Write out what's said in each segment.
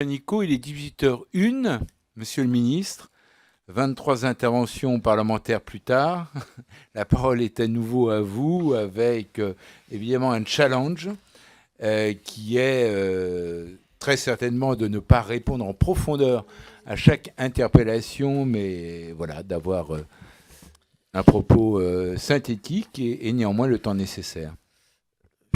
Nico, il est 18h01, Monsieur le Ministre, 23 interventions parlementaires plus tard. La parole est à nouveau à vous avec évidemment un challenge qui est très certainement de ne pas répondre en profondeur à chaque interpellation, mais voilà, d'avoir un propos synthétique et néanmoins le temps nécessaire.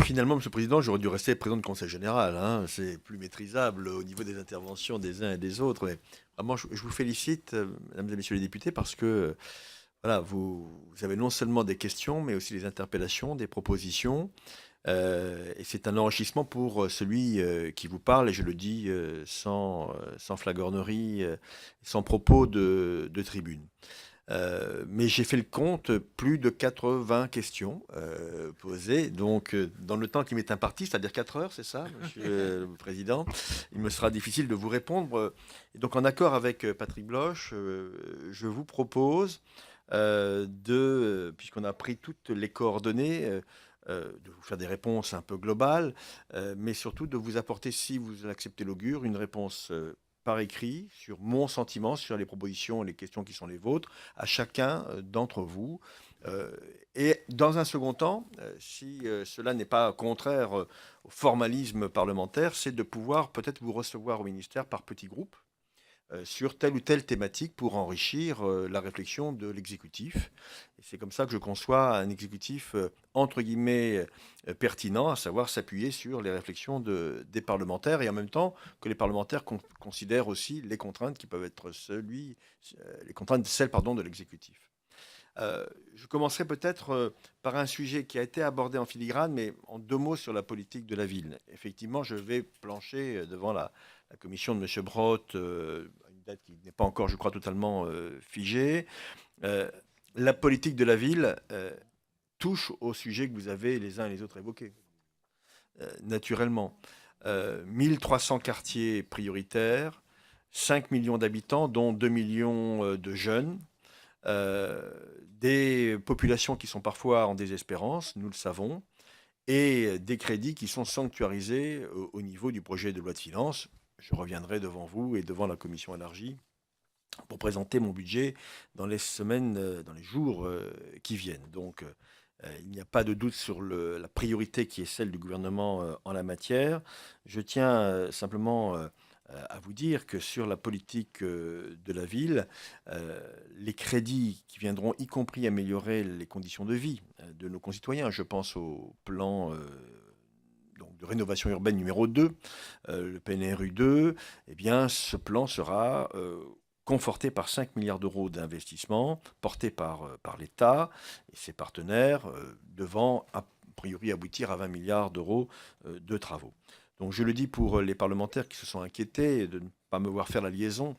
Finalement, Monsieur le Président, j'aurais dû rester président du Conseil général, hein. C'est plus maîtrisable au niveau des interventions des uns et des autres. Mais vraiment, je vous félicite, mesdames et messieurs les députés, parce que voilà, vous avez non seulement des questions, mais aussi des interpellations, des propositions. Et c'est un enrichissement pour celui qui vous parle, et je le dis sans flagornerie, sans propos de tribune. Mais j'ai fait le compte, plus de 80 questions posées. Donc, dans le temps qui m'est imparti, c'est-à-dire 4 heures, c'est ça, Monsieur le Président, il me sera difficile de vous répondre. Et donc, en accord avec Patrick Bloch, je vous propose puisqu'on a pris toutes les coordonnées, de vous faire des réponses un peu globales, mais surtout de vous apporter, si vous acceptez l'augure, une réponse par écrit sur mon sentiment, sur les propositions et les questions qui sont les vôtres, à chacun d'entre vous. Euh, et dans un second temps, si cela n'est pas contraire au formalisme parlementaire, c'est de pouvoir peut-être vous recevoir au ministère par petits groupes sur telle ou telle thématique pour enrichir la réflexion de l'exécutif. Et c'est comme ça que je conçois un exécutif entre guillemets pertinent, à savoir s'appuyer sur les réflexions des parlementaires et en même temps que les parlementaires considèrent aussi les contraintes qui peuvent être les contraintes, celles pardon, de l'exécutif. Je commencerai peut-être par un sujet qui a été abordé en filigrane, mais en deux mots sur la politique de la ville. Effectivement, je vais plancher devant la commission de M. Brotte, à une date qui n'est pas encore, je crois, totalement figée. Euh, la politique de la ville touche au sujet que vous avez les uns et les autres évoqués, naturellement. 1300 quartiers prioritaires, 5 millions d'habitants, dont 2 millions de jeunes. Des populations qui sont parfois en désespérance, nous le savons, et des crédits qui sont sanctuarisés au niveau du projet de loi de finances. Je reviendrai devant vous et devant la commission élargie pour présenter mon budget dans les semaines, dans les jours qui viennent. Donc, il n'y a pas de doute sur la priorité qui est celle du gouvernement en la matière. Je tiens simplement à vous dire que sur la politique de la ville, les crédits qui viendront y compris améliorer les conditions de vie de nos concitoyens, je pense au plan donc de rénovation urbaine numéro 2, le PNRU 2, eh bien ce plan sera conforté par 5 milliards d'euros d'investissement, porté par l'État et ses partenaires, devant a priori aboutir à 20 milliards d'euros de travaux. Donc je le dis pour les parlementaires qui se sont inquiétés de ne pas me voir faire la liaison.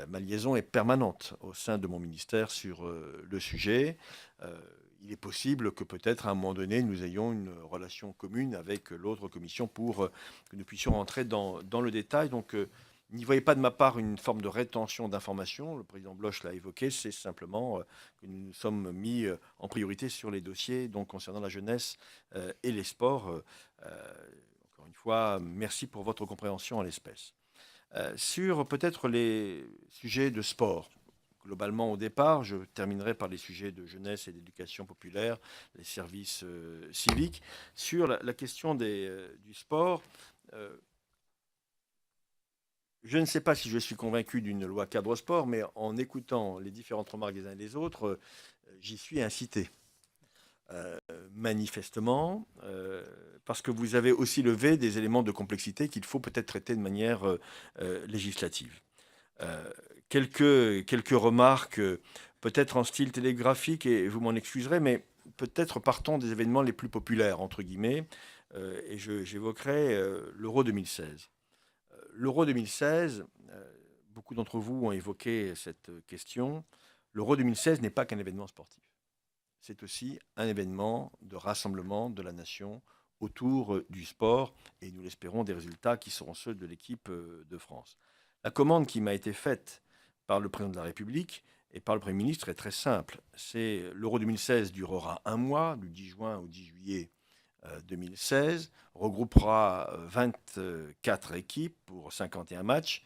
Ma liaison est permanente au sein de mon ministère sur le sujet. Euh, il est possible que peut-être à un moment donné, nous ayons une relation commune avec l'autre commission pour que nous puissions rentrer dans le détail. Donc, n'y voyez pas de ma part une forme de rétention d'informations. Le président Bloch l'a évoqué, c'est simplement que nous nous sommes mis en priorité sur les dossiers donc, concernant la jeunesse et les sports. Encore une fois, merci pour votre compréhension en l'espèce. Sur peut-être les sujets de sport. Globalement, au départ, je terminerai par les sujets de jeunesse et d'éducation populaire, les services civiques. Sur la question du sport, euh, je ne sais pas si je suis convaincu d'une loi cadre sport, mais en écoutant les différentes remarques des uns et des autres, j'y suis incité. Euh, Manifestement, parce que vous avez aussi levé des éléments de complexité qu'il faut peut-être traiter de manière législative. Euh, quelques remarques, peut-être en style télégraphique, et vous m'en excuserez, mais peut-être partons des événements les plus populaires, entre guillemets, et j'évoquerai l'Euro 2016. L'Euro 2016, beaucoup d'entre vous ont évoqué cette question. L'Euro 2016 n'est pas qu'un événement sportif. C'est aussi un événement de rassemblement de la nation autour du sport, et nous l'espérons des résultats qui seront ceux de l'équipe de France. La commande qui m'a été faite par le président de la République et par le Premier ministre est très simple. C'est l'Euro 2016 durera un mois, du 10 juin au 10 juillet 2016 regroupera 24 équipes pour 51 matchs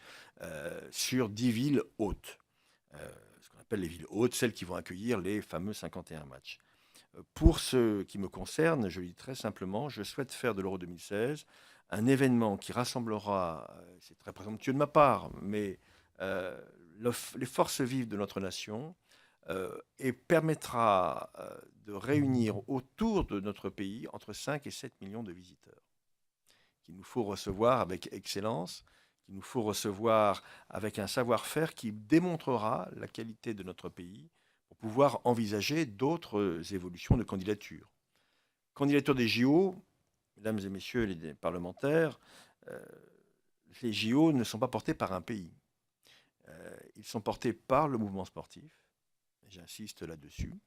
sur 10 villes hôtes. Ce qu'on appelle les villes hôtes, celles qui vont accueillir les fameux 51 matchs. Pour ce qui me concerne, je le dis très simplement, je souhaite faire de l'Euro 2016 un événement qui rassemblera, c'est très présomptueux de ma part, mais les forces vives de notre nation et permettra de réunir autour de notre pays entre 5 et 7 millions de visiteurs qu'il nous faut recevoir avec excellence, qu'il nous faut recevoir avec un savoir-faire qui démontrera la qualité de notre pays pour pouvoir envisager d'autres évolutions de candidature. Candidature des JO, mesdames et messieurs les parlementaires, les JO ne sont pas portés par un pays. Ils sont portés par le mouvement sportif, j'insiste là-dessus,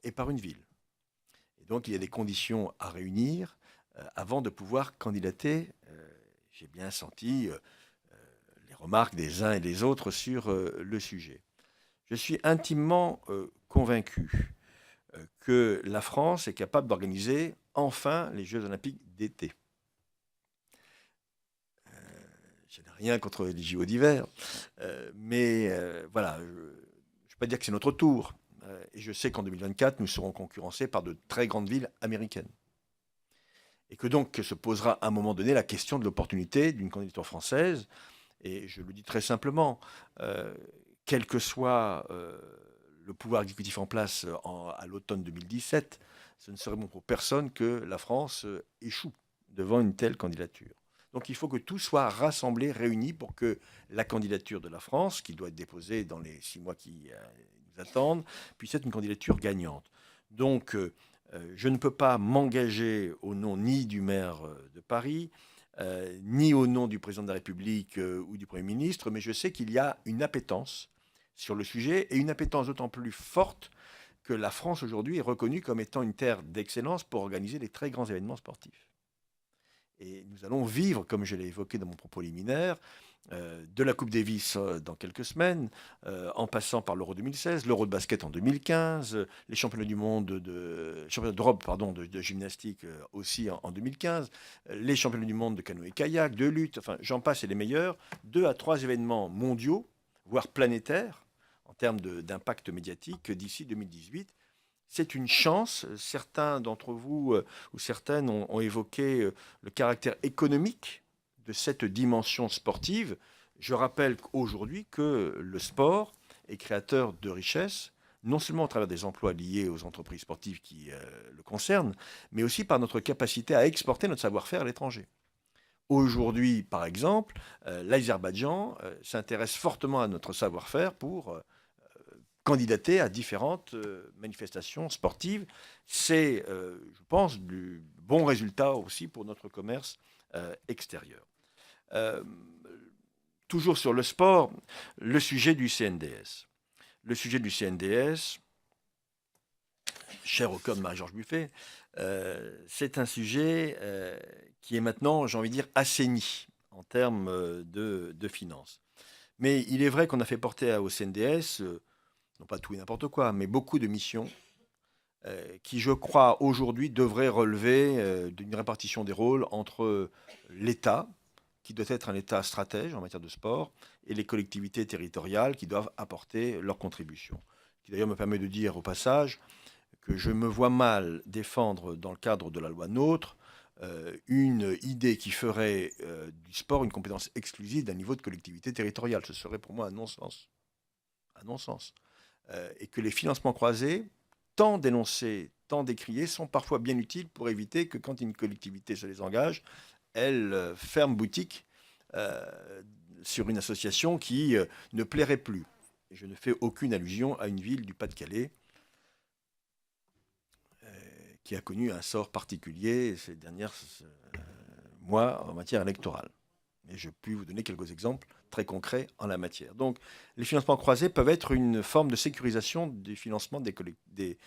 et par une ville. Et donc il y a des conditions à réunir avant de pouvoir candidater. J'ai bien senti les remarques des uns et des autres sur le sujet. Je suis intimement convaincu que la France est capable d'organiser enfin les Jeux olympiques d'été. Je n'ai rien contre les JO d'hiver, mais voilà, je ne vais pas dire que c'est notre tour. Et je sais qu'en 2024, nous serons concurrencés par de très grandes villes américaines. Et que donc se posera à un moment donné la question de l'opportunité d'une candidature française. Et je le dis très simplement, quel que soit le pouvoir exécutif en place à l'automne 2017, ce ne serait bon pour personne que la France échoue devant une telle candidature. Donc il faut que tout soit rassemblé, réuni pour que la candidature de la France, qui doit être déposée dans les 6 mois qui nous attendent, puisse être une candidature gagnante. Donc je ne peux pas m'engager au nom ni du maire de Paris, ni au nom du président de la République ou du Premier ministre, mais je sais qu'il y a une appétence sur le sujet, et une appétence d'autant plus forte que la France aujourd'hui est reconnue comme étant une terre d'excellence pour organiser des très grands événements sportifs. Et nous allons vivre, comme je l'ai évoqué dans mon propos liminaire, de la Coupe Davis dans quelques semaines, en passant par l'Euro 2016, l'Euro de basket en 2015, les championnats du monde championnats d'Europe de gymnastique aussi en 2015, les championnats du monde de canoë-kayak, de lutte, enfin j'en passe et les meilleurs, 2 à 3 événements mondiaux, voire planétaires, en termes d'impact médiatique d'ici 2018. C'est une chance. Certains d'entre vous ou certaines ont évoqué le caractère économique de cette dimension sportive. Je rappelle aujourd'hui que le sport est créateur de richesses, non seulement à travers des emplois liés aux entreprises sportives qui le concernent, mais aussi par notre capacité à exporter notre savoir-faire à l'étranger. Aujourd'hui, par exemple, l'Azerbaïdjan s'intéresse fortement à notre savoir-faire pour candidater à différentes manifestations sportives. C'est, je pense, du bon résultat aussi pour notre commerce extérieur. Toujours sur le sport, le sujet du CNDS. Le sujet du CNDS, cher au cœur de Marie-Georges Buffet, c'est un sujet qui est maintenant, j'ai envie de dire, assaini en termes de finances. Mais il est vrai qu'on a fait porter au CNDS non pas tout et n'importe quoi, mais beaucoup de missions qui, je crois, aujourd'hui devraient relever d'une répartition des rôles entre l'État, qui doit être un État stratège en matière de sport, et les collectivités territoriales qui doivent apporter leur contribution. Qui d'ailleurs me permet de dire au passage que je me vois mal défendre dans le cadre de la loi NOTRe une idée qui ferait du sport une compétence exclusive d'un niveau de collectivité territoriale. Ce serait pour moi un non-sens. Un non-sens. Et que les financements croisés, tant dénoncés, tant décriés, sont parfois bien utiles pour éviter que quand une collectivité se les engage, elle ferme boutique sur une association qui ne plairait plus. Et je ne fais aucune allusion à une ville du Pas-de-Calais qui a connu un sort particulier ces derniers mois en matière électorale. Et je puis vous donner quelques exemples très concrets en la matière. Donc, les financements croisés peuvent être une forme de sécurisation du financement des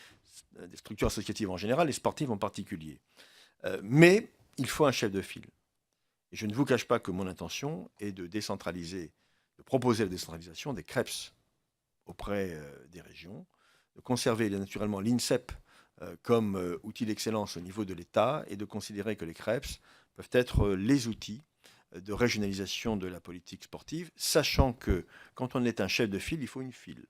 structures associatives en général et sportives en particulier. Mais il faut un chef de file. Et je ne vous cache pas que mon intention est de décentraliser, de proposer la décentralisation des CREPS auprès des régions, de conserver naturellement l'INSEP comme outil d'excellence au niveau de l'État et de considérer que les CREPS peuvent être les outils de régionalisation de la politique sportive, sachant que quand on est un chef de file, il faut une file.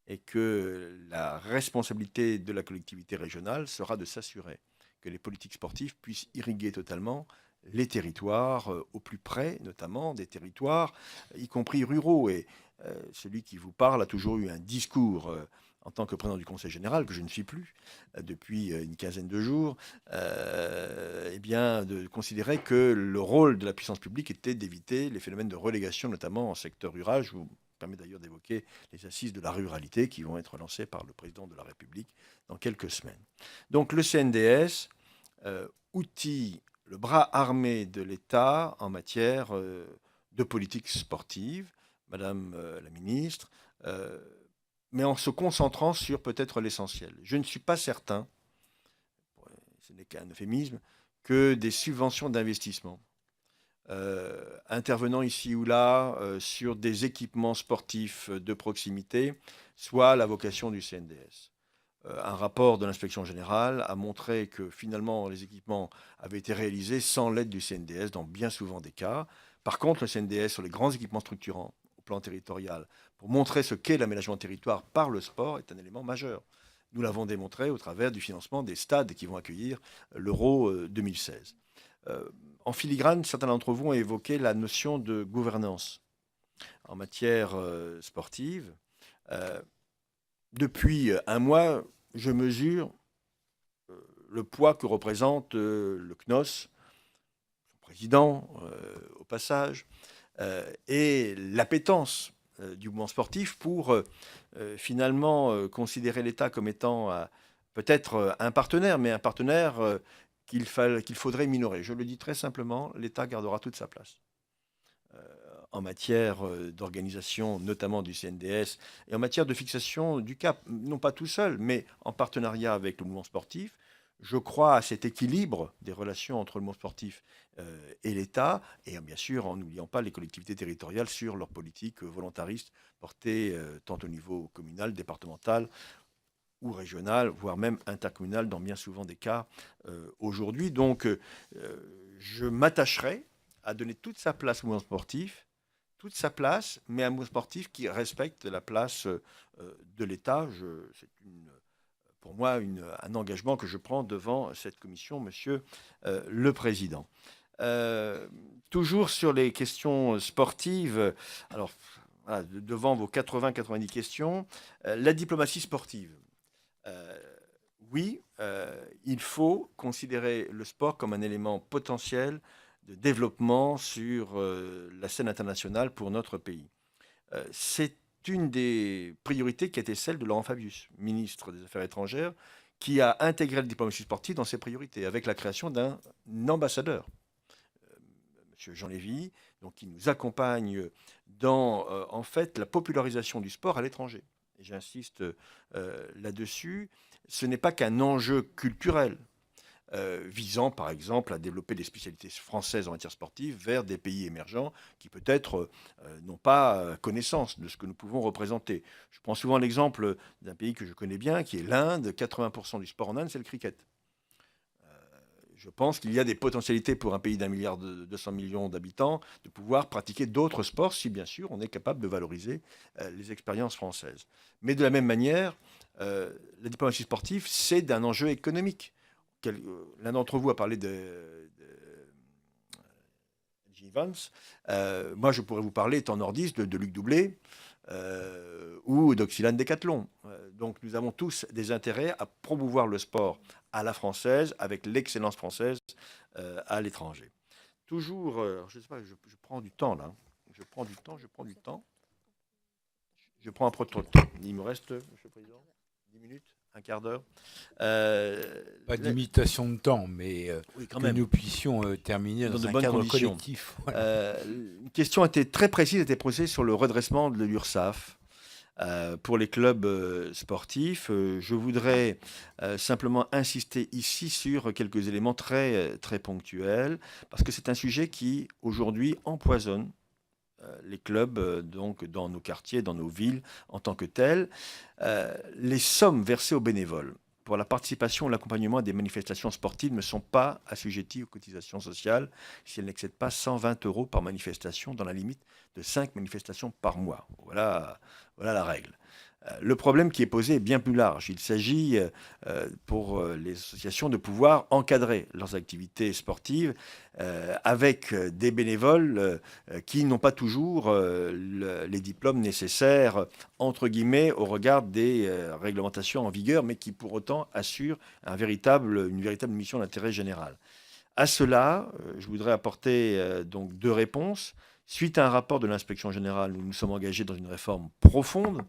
Et que la responsabilité de la collectivité régionale sera de s'assurer que les politiques sportives puissent irriguer totalement les territoires, au plus près notamment des territoires, y compris ruraux. Et celui qui vous parle a toujours eu un discours en tant que président du Conseil général, que je ne suis plus depuis une quinzaine de jours, eh bien, de considérer que le rôle de la puissance publique était d'éviter les phénomènes de relégation, notamment en secteur rural. Je vous permets d'ailleurs d'évoquer les assises de la ruralité qui vont être lancées par le président de la République dans quelques semaines. Donc le CNDS outille le bras armé de l'État en matière de politique sportive, Madame la ministre, mais en se concentrant sur peut-être l'essentiel. Je ne suis pas certain, ce n'est qu'un euphémisme, que des subventions d'investissement intervenant ici ou là sur des équipements sportifs de proximité soient la vocation du CNDS. Un rapport de l'inspection générale a montré que finalement les équipements avaient été réalisés sans l'aide du CNDS dans bien souvent des cas. Par contre, le CNDS sur les grands équipements structurants au plan territorial, pour montrer ce qu'est l'aménagement de territoire par le sport, est un élément majeur. Nous l'avons démontré au travers du financement des stades qui vont accueillir l'Euro 2016. En filigrane, certains d'entre vous ont évoqué la notion de gouvernance en matière sportive. Depuis un mois, je mesure le poids que représente le CNOS, son président au passage, et l'appétence du mouvement sportif pour finalement considérer l'État comme étant peut-être un partenaire, mais un partenaire qu'il faudrait minorer. Je le dis très simplement, l'État gardera toute sa place en matière d'organisation, notamment du CNDS, et en matière de fixation du cap, non pas tout seul, mais en partenariat avec le mouvement sportif. Je crois à cet équilibre des relations entre le mouvement sportif et l'État, et bien sûr en n'oubliant pas les collectivités territoriales sur leur politique volontariste portée tant au niveau communal, départemental ou régional, voire même intercommunal dans bien souvent des cas aujourd'hui. Donc je m'attacherai à donner toute sa place au mouvement sportif, toute sa place, mais un mouvement sportif qui respecte la place de l'État. C'est pour moi un engagement que je prends devant cette commission, Monsieur le Président. Toujours sur les questions sportives, alors voilà, devant vos 80-90 questions, la diplomatie sportive. Oui, il faut considérer le sport comme un élément potentiel de développement sur la scène internationale pour notre pays. C'est une des priorités qui a été celle de Laurent Fabius, ministre des Affaires étrangères, qui a intégré la diplomatie sportive dans ses priorités, avec la création d'un ambassadeur, M. Jean Lévy, donc, qui nous accompagne dans en fait la popularisation du sport à l'étranger. Et j'insiste là-dessus, ce n'est pas qu'un enjeu culturel. Visant par exemple à développer des spécialités françaises en matière sportive vers des pays émergents qui peut-être n'ont pas connaissance de ce que nous pouvons représenter. Je prends souvent l'exemple d'un pays que je connais bien, qui est l'Inde. 80% du sport en Inde, c'est le cricket. Je pense qu'il y a des potentialités pour un pays d'1,2 milliard d'habitants de pouvoir pratiquer d'autres sports si bien sûr on est capable de valoriser les expériences françaises. Mais de la même manière, la diplomatie sportive, c'est un enjeu économique. L'un d'entre vous a parlé de J. Vance. Moi, je pourrais vous parler, étant nordiste, de Luc Doublé ou d'Oxylane Décathlon. Donc, nous avons tous des intérêts à promouvoir le sport à la française, avec l'excellence française à l'étranger. Toujours, je ne sais pas, je prends du temps là. Je prends du temps. Je prends un peu trop de temps. Il me reste, Monsieur le Président, 10 minutes. Un quart d'heure. Pas d'imitation de temps, mais oui, que nous puissions terminer dans un cadre collectif. Voilà. Une question très précise a été posée sur le redressement de l'URSSAF pour les clubs sportifs. Je voudrais simplement insister ici sur quelques éléments très, très ponctuels, parce que c'est un sujet qui, aujourd'hui, empoisonne les clubs donc dans nos quartiers, dans nos villes en tant que tels. Les sommes versées aux bénévoles pour la participation et l'accompagnement à des manifestations sportives ne sont pas assujettis aux cotisations sociales si elles n'excèdent pas 120 euros par manifestation dans la limite de 5 manifestations par mois. Voilà la règle. Le problème qui est posé est bien plus large. Il s'agit pour les associations de pouvoir encadrer leurs activités sportives avec des bénévoles qui n'ont pas toujours les diplômes nécessaires, entre guillemets, au regard des réglementations en vigueur, mais qui pour autant assurent une véritable mission d'intérêt général. À cela, je voudrais apporter donc deux réponses. Suite à un rapport de l'inspection générale, nous nous sommes engagés dans une réforme profonde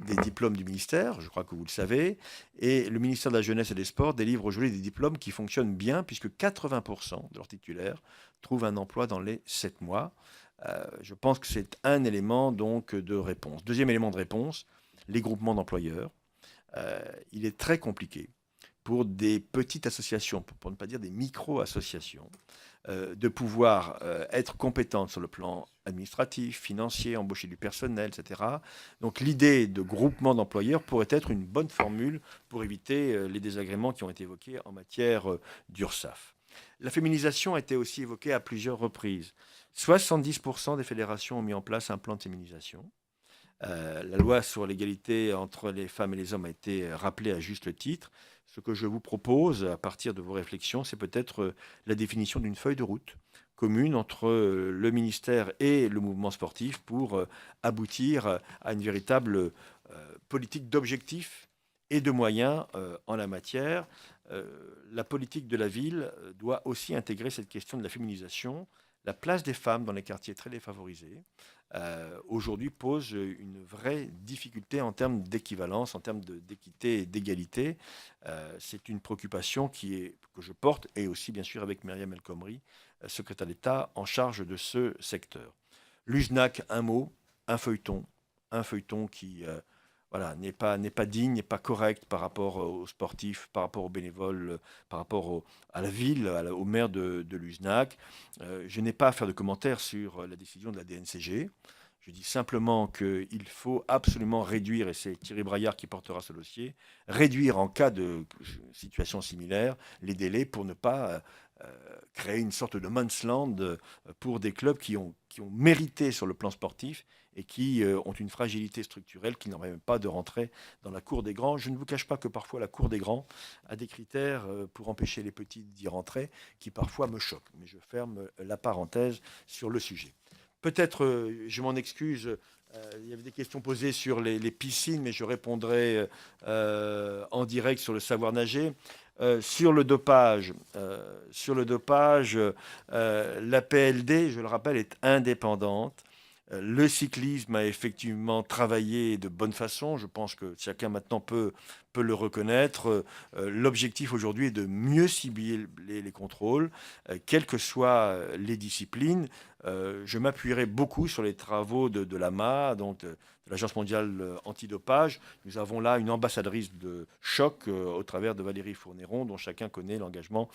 des diplômes du ministère, je crois que vous le savez, et le ministère de la Jeunesse et des Sports délivre aujourd'hui des diplômes qui fonctionnent bien, puisque 80% de leurs titulaires trouvent un emploi dans les 7 mois. Je pense que c'est un élément donc de réponse. Deuxième élément de réponse, les groupements d'employeurs. Il est très compliqué pour des petites associations, pour ne pas dire des micro-associations, de pouvoir être compétentes sur le plan administratif, financier, embaucher du personnel, etc. Donc l'idée de groupement d'employeurs pourrait être une bonne formule pour éviter les désagréments qui ont été évoqués en matière d'URSSAF. La féminisation a été aussi évoquée à plusieurs reprises. 70% des fédérations ont mis en place un plan de féminisation. La loi sur l'égalité entre les femmes et les hommes a été rappelée à juste titre. Ce que je vous propose, à partir de vos réflexions, c'est peut-être la définition d'une feuille de route commune entre le ministère et le mouvement sportif pour aboutir à une véritable politique d'objectifs et de moyens en la matière. La politique de la ville doit aussi intégrer cette question de la féminisation. La place des femmes dans les quartiers très défavorisés aujourd'hui pose une vraie difficulté en termes d'équivalence, en termes d'équité et d'égalité. C'est une préoccupation que je porte, et aussi bien sûr avec Myriam El Khomri, secrétaire d'État en charge de ce secteur. L'USNAC, un mot, un feuilleton qui n'est pas digne, n'est pas correct par rapport aux sportifs, par rapport aux bénévoles, par rapport à la ville, au maire de l'USNAC. Je n'ai pas à faire de commentaires sur la décision de la DNCG. Je dis simplement qu'il faut absolument réduire, et c'est Thierry Braillard qui portera ce dossier, réduire en cas de situation similaire les délais pour ne pas créer une sorte de mansland pour des clubs qui ont mérité sur le plan sportif et qui ont une fragilité structurelle qui n'en permet pas de rentrer dans la cour des grands. Je ne vous cache pas que parfois la cour des grands a des critères pour empêcher les petits d'y rentrer qui parfois me choquent. Mais je ferme la parenthèse sur le sujet. Peut-être, je m'en excuse, il y avait des questions posées sur les piscines, mais je répondrai en direct sur le savoir nager. Sur le dopage, la PLD, je le rappelle, est indépendante. Le cyclisme a effectivement travaillé de bonne façon. Je pense que chacun maintenant peut le reconnaître. L'objectif aujourd'hui est de mieux cibler les contrôles, quelles que soient les disciplines. Je m'appuierai beaucoup sur les travaux de l'AMA, donc de l'Agence mondiale antidopage. Nous avons là une ambassadrice de choc au travers de Valérie Fournéron, dont chacun connaît l'engagement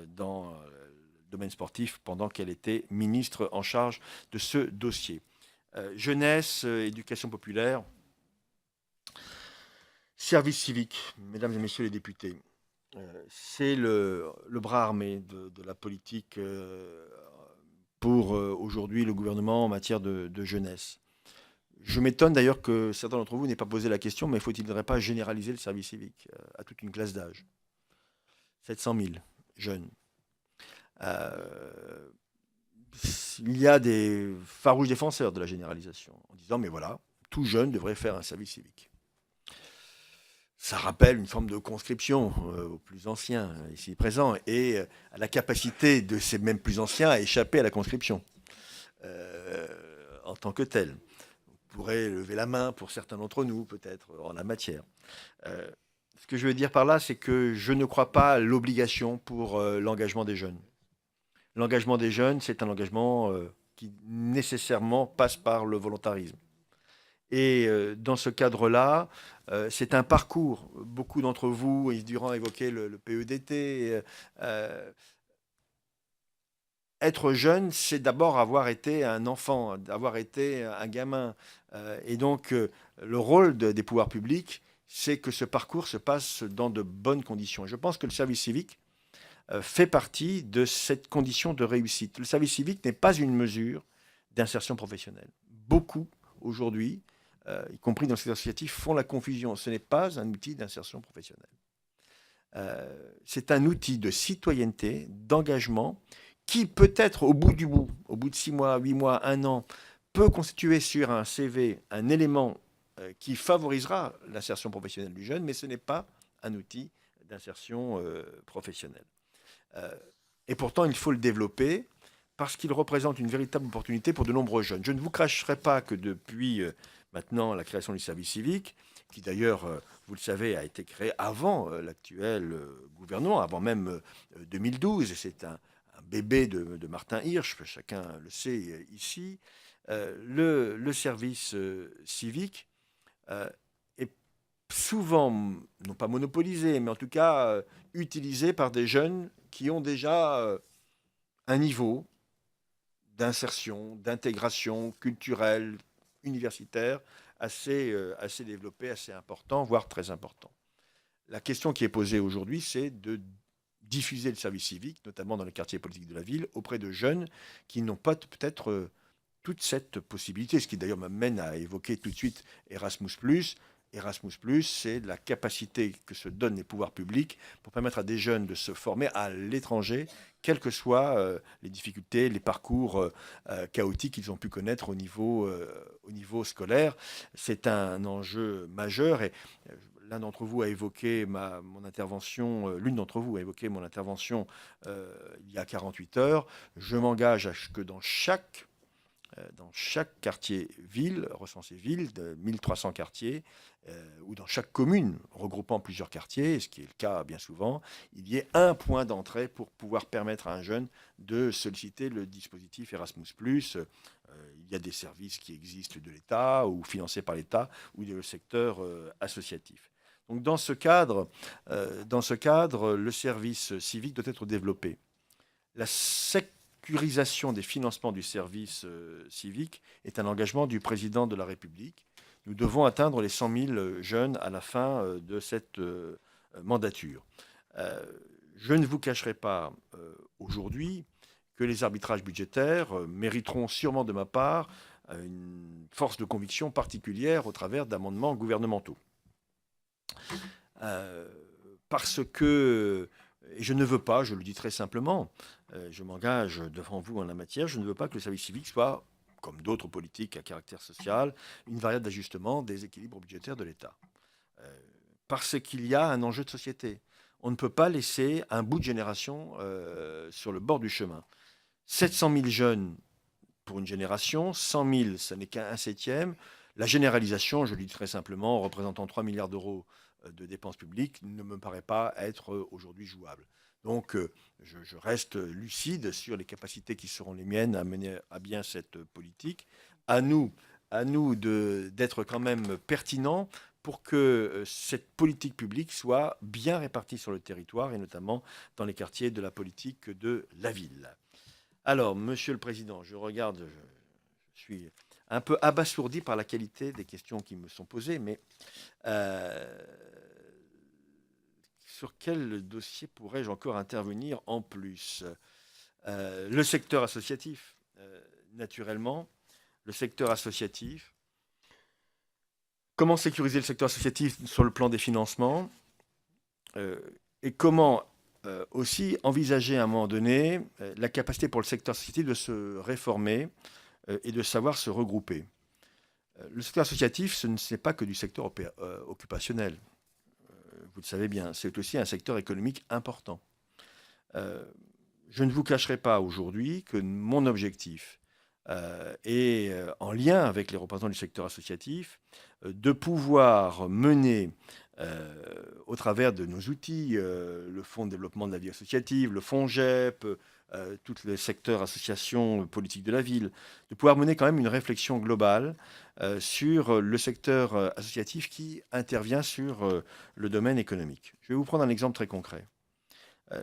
dans le domaine sportif pendant qu'elle était ministre en charge de ce dossier. Jeunesse, éducation populaire, service civique, mesdames et messieurs les députés, c'est le bras armé de la politique pour aujourd'hui le gouvernement en matière de jeunesse. Je m'étonne d'ailleurs que certains d'entre vous n'aient pas posé la question, mais faut-il pas généraliser le service civique à toute une classe d'âge ? 700 000 jeunes. Il y a des farouches défenseurs de la généralisation, en disant, mais voilà, tout jeune devrait faire un service civique. Ça rappelle une forme de conscription aux plus anciens ici présents et à la capacité de ces mêmes plus anciens à échapper à la conscription en tant que telle. Vous pourrez lever la main pour certains d'entre nous, peut-être, en la matière. Ce que je veux dire par là, c'est que je ne crois pas à l'obligation pour l'engagement des jeunes. L'engagement des jeunes, c'est un engagement qui nécessairement passe par le volontarisme. Et dans ce cadre-là, c'est un parcours. Beaucoup d'entre vous, Yves Durand évoquait le PEDT. Être jeune, c'est d'abord avoir été un enfant, avoir été un gamin. Et donc, le rôle des pouvoirs publics, c'est que ce parcours se passe dans de bonnes conditions. Et je pense que le service civique fait partie de cette condition de réussite. Le service civique n'est pas une mesure d'insertion professionnelle. Beaucoup, aujourd'hui, y compris dans le secteur associatif, font la confusion. Ce n'est pas un outil d'insertion professionnelle. C'est un outil de citoyenneté, d'engagement, qui peut-être au bout du bout, au bout de 6 mois, 8 mois, 1 an, peut constituer sur un CV un élément qui favorisera l'insertion professionnelle du jeune, mais ce n'est pas un outil d'insertion professionnelle. Et pourtant, il faut le développer parce qu'il représente une véritable opportunité pour de nombreux jeunes. Je ne vous cracherai pas que depuis maintenant la création du service civique, qui d'ailleurs, vous le savez, a été créé avant l'actuel gouvernement, avant même 2012, et c'est un bébé de Martin Hirsch, chacun le sait ici, le service civique est souvent, non pas monopolisé, mais en tout cas utilisé par des jeunes qui ont déjà un niveau d'insertion, d'intégration culturelle, universitaire, assez développé, assez important, voire très important. La question qui est posée aujourd'hui, c'est de diffuser le service civique, notamment dans les quartiers politiques de la ville, auprès de jeunes qui n'ont pas peut-être toute cette possibilité, ce qui d'ailleurs m'amène à évoquer tout de suite Erasmus+. Erasmus+, c'est la capacité que se donnent les pouvoirs publics pour permettre à des jeunes de se former à l'étranger, quelles que soient les difficultés, les parcours chaotiques qu'ils ont pu connaître au niveau scolaire. C'est un enjeu majeur et l'un d'entre vous a évoqué mon intervention, l'une d'entre vous a évoqué mon intervention il y a 48 heures. Je m'engage à ce que dans chaque quartier ville, recensé ville, de 1300 quartiers, ou dans chaque commune regroupant plusieurs quartiers, ce qui est le cas bien souvent, il y ait un point d'entrée pour pouvoir permettre à un jeune de solliciter le dispositif Erasmus+. Il y a des services qui existent de l'État ou financés par l'État ou le secteur associatif. Donc dans ce cadre, le service civique doit être développé. La sécurisation des financements du service civique est un engagement du président de la République. Nous devons atteindre les 100 000 jeunes à la fin de cette mandature. Je ne vous cacherai pas aujourd'hui que les arbitrages budgétaires mériteront sûrement de ma part une force de conviction particulière au travers d'amendements gouvernementaux. Parce que, et je ne veux pas, je le dis très simplement, je m'engage devant vous en la matière, je ne veux pas que le service civique soit, comme d'autres politiques à caractère social, une variable d'ajustement des équilibres budgétaires de l'État. Parce qu'il y a un enjeu de société. On ne peut pas laisser un bout de génération sur le bord du chemin. 700 000 jeunes pour une génération, 100 000, ça n'est qu'un septième. La généralisation, je le dis très simplement, représentant 3 milliards d'euros de dépenses publiques, ne me paraît pas être aujourd'hui jouable. Donc, je reste lucide sur les capacités qui seront les miennes à mener à bien cette politique. À nous d'être quand même pertinents pour que cette politique publique soit bien répartie sur le territoire et notamment dans les quartiers de la politique de la ville. Alors, Monsieur le Président, je regarde, je suis un peu abasourdi par la qualité des questions qui me sont posées, mais sur quel dossier pourrais-je encore intervenir en plus ? Le secteur associatif, naturellement. Le secteur associatif. Comment sécuriser le secteur associatif sur le plan des financements ? Et comment aussi envisager à un moment donné la capacité pour le secteur associatif de se réformer et de savoir se regrouper. Le secteur associatif, ce n'est pas que du secteur occupationnel. Vous le savez bien, c'est aussi un secteur économique important. Je ne vous cacherai pas aujourd'hui que mon objectif est, en lien avec les représentants du secteur associatif, de pouvoir mener, au travers de nos outils, le Fonds de développement de la vie associative, le FONGEP, tout le secteur association politique de la ville, de pouvoir mener quand même une réflexion globale sur le secteur associatif qui intervient sur le domaine économique. Je vais vous prendre un exemple très concret.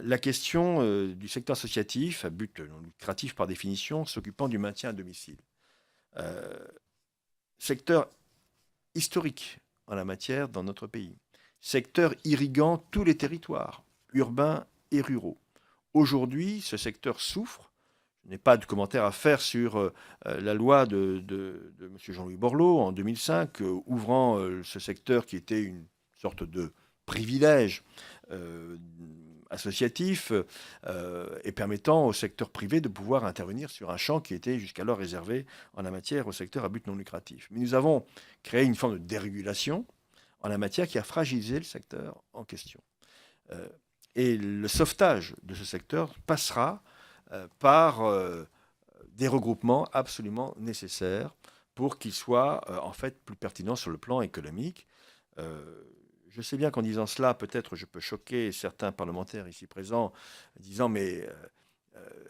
La question du secteur associatif, à but non lucratif par définition, s'occupant du maintien à domicile. Secteur historique, en la matière dans notre pays. Secteur irriguant tous les territoires, urbains et ruraux. Aujourd'hui, ce secteur souffre. Je n'ai pas de commentaire à faire sur la loi de M. Jean-Louis Borloo en 2005, ouvrant ce secteur qui était une sorte de privilège euh, associatif et permettant au secteur privé de pouvoir intervenir sur un champ qui était jusqu'alors réservé en la matière au secteur à but non lucratif. Mais nous avons créé une forme de dérégulation en la matière qui a fragilisé le secteur en question. Euh, et le sauvetage de ce secteur passera par des regroupements absolument nécessaires pour qu'il soit en fait plus pertinent sur le plan économique. Euh, je sais bien qu'en disant cela, peut-être je peux choquer certains parlementaires ici présents, disant mais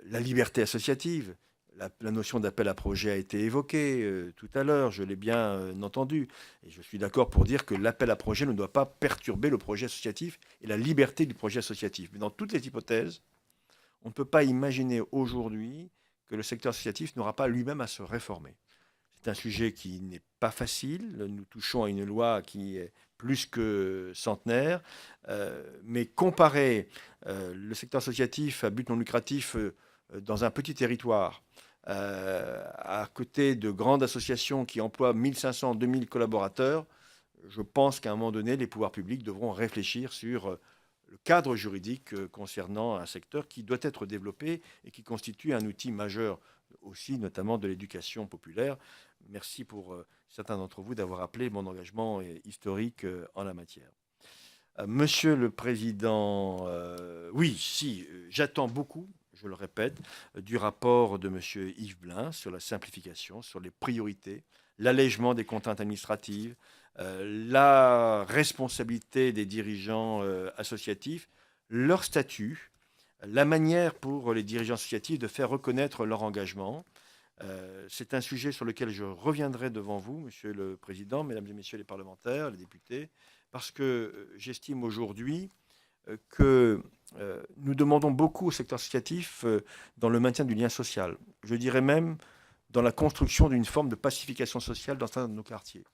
la liberté associative, la notion d'appel à projet a été évoquée tout à l'heure, je l'ai bien entendu, et je suis d'accord pour dire que l'appel à projet ne doit pas perturber le projet associatif et la liberté du projet associatif. Mais dans toutes les hypothèses, on ne peut pas imaginer aujourd'hui que le secteur associatif n'aura pas lui-même à se réformer. C'est un sujet qui n'est pas facile. Nous touchons à une loi qui est plus que centenaire. Mais comparer le secteur associatif à but non lucratif dans un petit territoire, à côté de grandes associations qui emploient 1500, 2000 collaborateurs, je pense qu'à un moment donné, les pouvoirs publics devront réfléchir sur le cadre juridique concernant un secteur qui doit être développé et qui constitue un outil majeur aussi, notamment de l'éducation populaire. Merci pour certains d'entre vous d'avoir appelé mon engagement historique en la matière. Monsieur le Président, oui, si, j'attends beaucoup, je le répète, du rapport de Monsieur Yves Blein sur la simplification, sur les priorités, l'allègement des contraintes administratives, la responsabilité des dirigeants associatifs, leur statut, la manière pour les dirigeants associatifs de faire reconnaître leur engagement. C'est un sujet sur lequel je reviendrai devant vous, Monsieur le Président, Mesdames et Messieurs les parlementaires, les députés, parce que j'estime aujourd'hui que nous demandons beaucoup au secteur associatif dans le maintien du lien social. Je dirais même dans la construction d'une forme de pacification sociale dans certains de nos quartiers,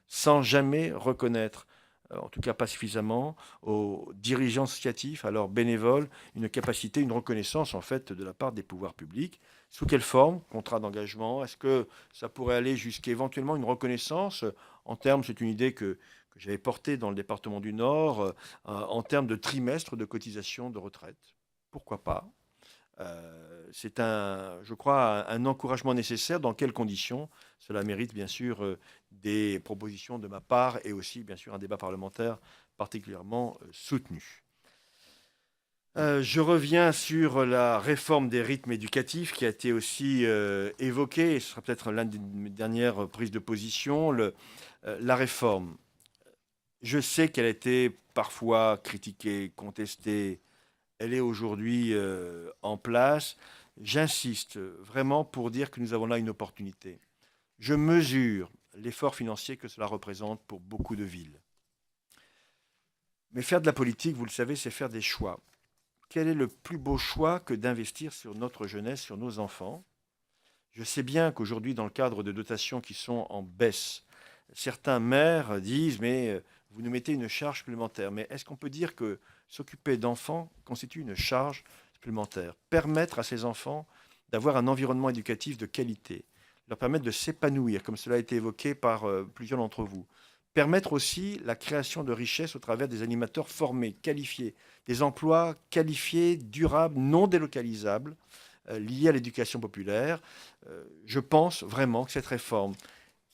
sans jamais reconnaître, en tout cas pas suffisamment, aux dirigeants associatifs, à leurs bénévoles, une capacité, une reconnaissance en fait de la part des pouvoirs publics. Sous quelle forme? Contrat d'engagement? Est-ce que ça pourrait aller jusqu'à éventuellement une reconnaissance en termes, c'est une idée que j'avais portée dans le département du Nord, en termes de trimestre de cotisation de retraite? Pourquoi pas? C'est je crois, un encouragement nécessaire. Dans quelles conditions? Cela mérite bien sûr des propositions de ma part et aussi bien sûr un débat parlementaire particulièrement soutenu. Je reviens sur la réforme des rythmes éducatifs qui a été aussi évoquée, et ce sera peut-être l'une des dernières prises de position. La réforme, je sais qu'elle a été parfois critiquée, contestée. Elle est aujourd'hui en place. J'insiste vraiment pour dire que nous avons là une opportunité. Je mesure l'effort financier que cela représente pour beaucoup de villes. Mais faire de la politique, vous le savez, c'est faire des choix. Quel est le plus beau choix que d'investir sur notre jeunesse, sur nos enfants? Je sais bien qu'aujourd'hui, dans le cadre de dotations qui sont en baisse, certains maires disent, mais vous nous mettez une charge supplémentaire. Mais est-ce qu'on peut dire que s'occuper d'enfants constitue une charge supplémentaire? Permettre à ces enfants d'avoir un environnement éducatif de qualité, leur permettre de s'épanouir, comme cela a été évoqué par plusieurs d'entre vous. Permettre aussi la création de richesses au travers des animateurs formés, qualifiés, des emplois qualifiés, durables, non délocalisables, liés à l'éducation populaire. Je pense vraiment que cette réforme,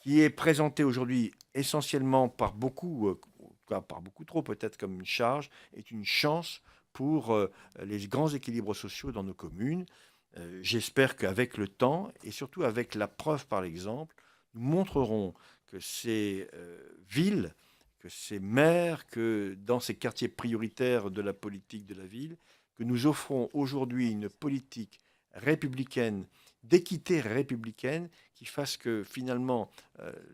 qui est présentée aujourd'hui essentiellement par beaucoup trop peut-être comme une charge, est une chance pour les grands équilibres sociaux dans nos communes. J'espère qu'avec le temps, et surtout avec la preuve par l'exemple, nous montrerons que ces villes, que ces maires, que dans ces quartiers prioritaires de la politique de la ville, que nous offrons aujourd'hui une politique républicaine, d'équité républicaine, qui fasse que finalement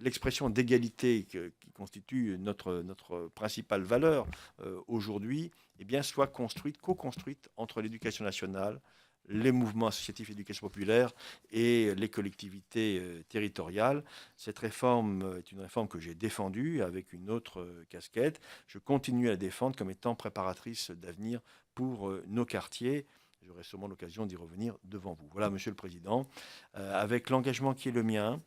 l'expression d'égalité qui constitue notre principale valeur aujourd'hui, eh bien, soit construite, co-construite entre l'éducation nationale, les mouvements associatifs d'éducation populaire et les collectivités territoriales. Cette réforme est une réforme que j'ai défendue avec une autre casquette. Je continue à la défendre comme étant préparatrice d'avenir pour nos quartiers. J'aurai sûrement l'occasion d'y revenir devant vous. Voilà, Monsieur le Président, avec l'engagement qui est le mien,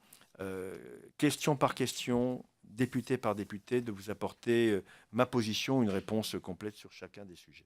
question par question, député par député, de vous apporter ma position, une réponse complète sur chacun des sujets.